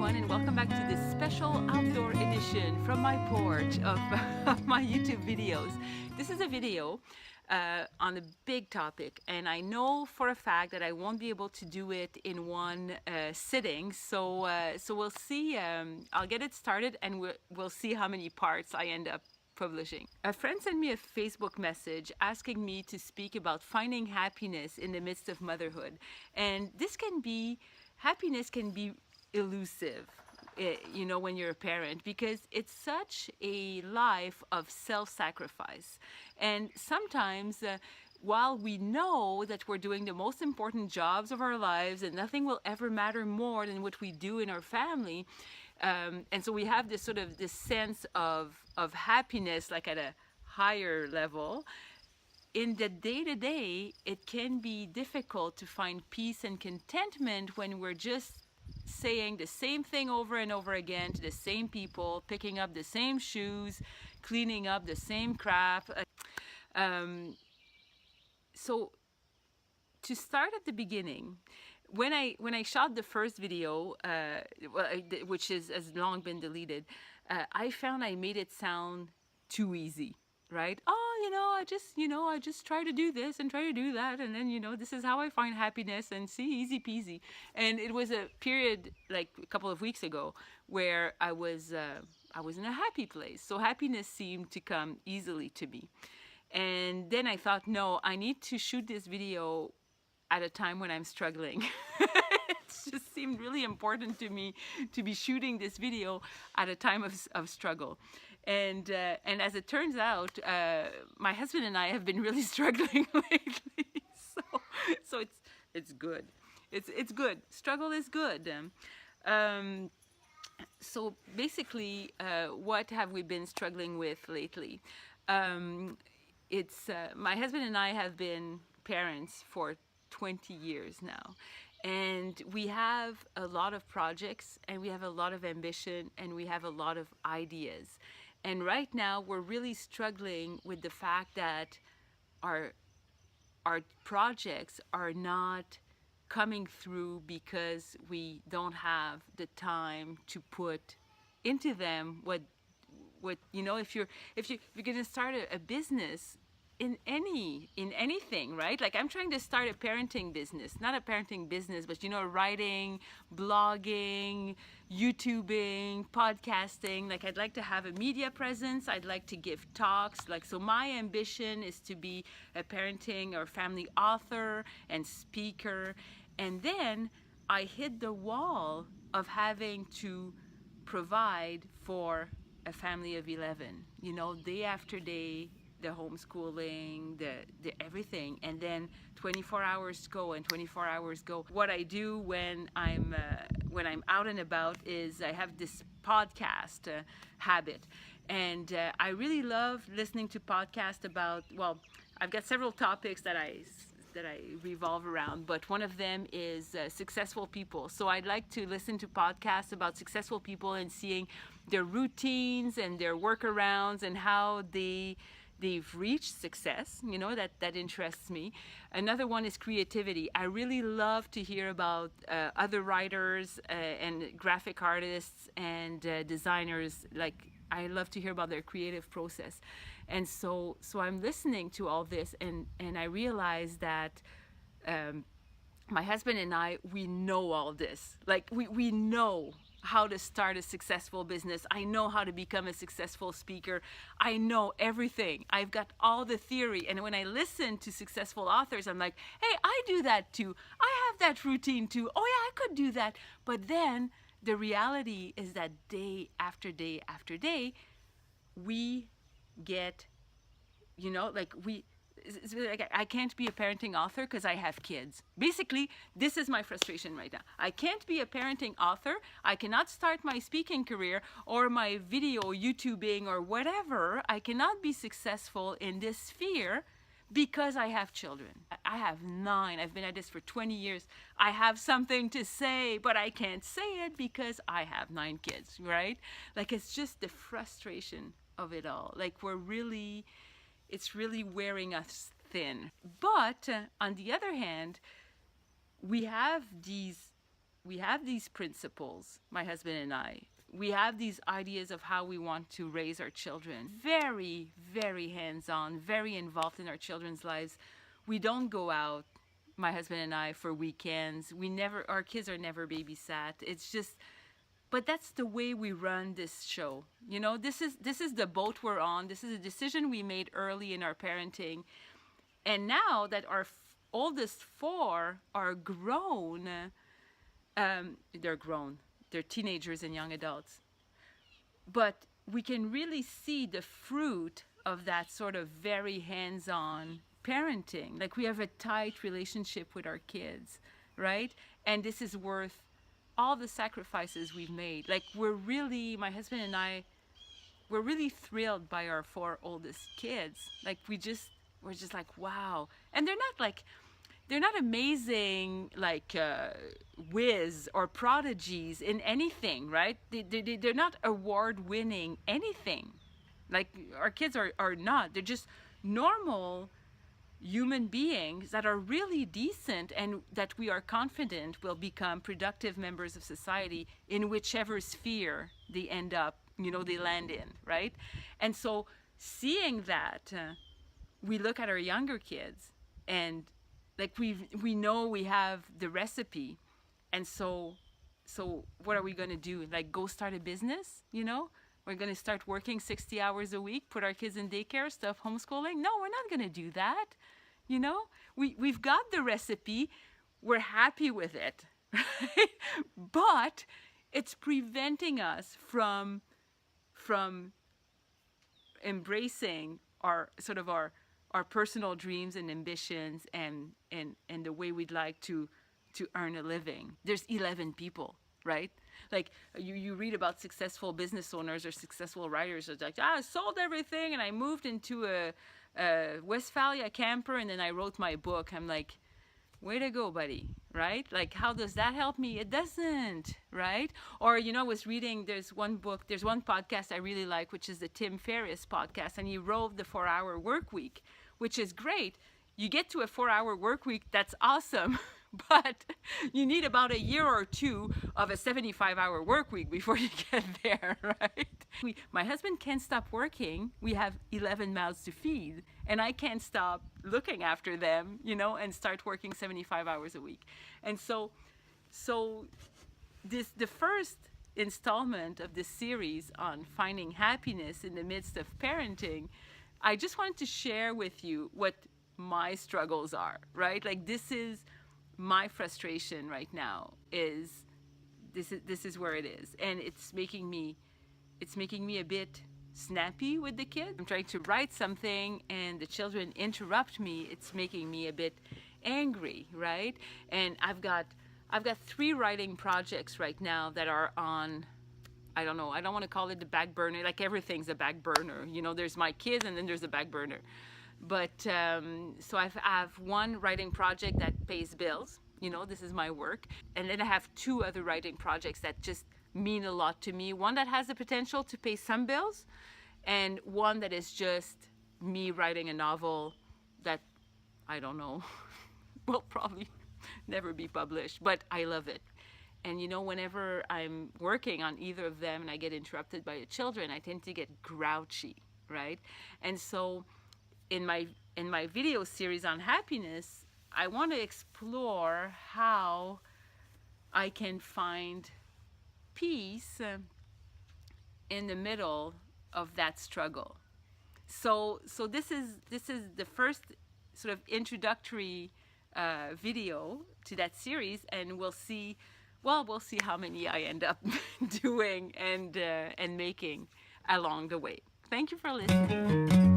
everyone, and welcome back to this special outdoor edition from my porch of, of my YouTube videos. This is a video on a big topic, and I know for a fact that I won't be able to do it in one sitting, so we'll see. I'll get it started, and we'll see how many parts I end up publishing. A friend sent me a Facebook message asking me to speak about finding happiness in the midst of motherhood, and happiness can be elusive, when you're a parent, because it's such a life of self-sacrifice. And sometimes, while we know that we're doing the most important jobs of our lives and nothing will ever matter more than what we do in our family, and so we have this sense of happiness, like at a higher level. In the day-to-day, it can be difficult to find peace and contentment when we're just saying the same thing over and over again to the same people, picking up the same shoes, cleaning up the same crap. So to start at the beginning, when I shot the first video, which has long been deleted, I found I made it sound too easy. Right? I just try to do this and try to do that, and then this is how I find happiness, and see, easy peasy. And it was a period like a couple of weeks ago where I was in a happy place, so happiness seemed to come easily to me. And then I thought, no, I need to shoot this video at a time when I'm struggling. It just seemed really important to me to be shooting this video at a time of struggle. And as it turns out, my husband and I have been really struggling lately. So it's good. It's good. Struggle is good. So basically, what have we been struggling with lately? My husband and I have been parents for 20 years now. And we have a lot of projects, and we have a lot of ambition, and we have a lot of ideas. And right now, we're really struggling with the fact that our projects are not coming through because we don't have the time to put into them what if you're going to start a business in anything, right? Like, I'm trying to start a parenting business, not a parenting business, but writing, blogging, YouTubing, podcasting. Like, I'd like to have a media presence. I'd like to give talks. So my ambition is to be a parenting or family author and speaker. And then I hit the wall of having to provide for a family of 11, day after day, the homeschooling, the everything, and then 24 hours go and 24 hours go. What I do when I'm out and about is I have this podcast habit, and I really love listening to podcasts about. Well, I've got several topics that I revolve around, but one of them is successful people. So I'd like to listen to podcasts about successful people and seeing their routines and their workarounds and how they've reached success. That interests me. Another one is creativity. I really love to hear about other writers and graphic artists and designers. Like, I love to hear about their creative process. And so I'm listening to all this, and I realize that my husband and I, we know all this. Like, we know how to start a successful business. I know how to become a successful speaker. I know everything. I've got all the theory. And when I listen to successful authors, I'm like, hey, I do that too. I have that routine too. Oh yeah, I could do that. But then the reality is that day after day after day, we get, I can't be a parenting author because I have kids. Basically, this is my frustration right now. I can't be a parenting author. I cannot start my speaking career or my video YouTubing or whatever. I cannot be successful in this sphere because I have children. I have 9. I've been at this for 20 years. I have something to say, but I can't say it because I have 9 kids, right? Like, it's just the frustration of it all. Like, it's really wearing us thin. But on the other hand, we have these we have these principles, my husband and I. We have these ideas of how we want to raise our children. Very, very hands-on, very involved in our children's lives. We don't go out, my husband and I, for weekends. Our kids are never babysat. It's just, but that's the way we run this show. You know, this is the boat we're on. This is a decision we made early in our parenting. And now that our oldest four are grown, they're grown. They're teenagers and young adults. But we can really see the fruit of that sort of very hands-on parenting. Like, we have a tight relationship with our kids, right? And this is worth all the sacrifices we've made. Like, my husband and I, we're really thrilled by our four oldest kids. Like, we're just like, wow. And they're not amazing, like whiz or prodigies in anything, right? They're not award-winning anything. Like, our kids are not. They're just normal human beings that are really decent and that we are confident will become productive members of society in whichever sphere they end up, they land in, right? And so seeing that, we look at our younger kids and like we know we have the recipe, and so what are we going to do? Like, go start a business? We're going to start working 60 hours a week, put our kids in daycare, stuff homeschooling? No, we're not going to do that. We've got the recipe. We're happy with it, right? But it's preventing us from embracing our personal dreams and ambitions and the way we'd like to earn a living. There's 11 people, right? Like, you read about successful business owners or successful writers. It's like, I sold everything and I moved into a Westphalia camper and then I wrote my book. I'm like, way to go, buddy, right? Like, how does that help me? It doesn't, right? Or, I was reading, there's one podcast I really like, which is the Tim Ferriss podcast, and he wrote the 4-Hour Work Week, which is great. You get to a 4-hour work week, that's awesome. But you need about a year or two of a 75-hour work week before you get there, right? My husband can't stop working. We have 11 mouths to feed, and I can't stop looking after them, and start working 75 hours a week. And so the first installment of this series on finding happiness in the midst of parenting, I just wanted to share with you what my struggles are, right? Like, this is my frustration right now. This is where it is, and it's making me a bit snappy with the kids. I'm trying to write something and the children interrupt me. It's making me a bit angry, right? And I've got 3 writing projects right now that are on, I don't know, I don't want to call it the back burner. Like, everything's a back burner. There's my kids and then there's a back burner. But so I have one writing project that pays bills. This is my work. And then I have 2 other writing projects that just mean a lot to me. One that has the potential to pay some bills, and one that is just me writing a novel that, I don't know, will probably never be published, but I love it. And whenever I'm working on either of them and I get interrupted by the children, I tend to get grouchy, right? And so in my video series on happiness, I want to explore how I can find peace in the middle of that struggle. So this is the first sort of introductory video to that series, and we'll see how many I end up doing and making along the way. Thank you for listening.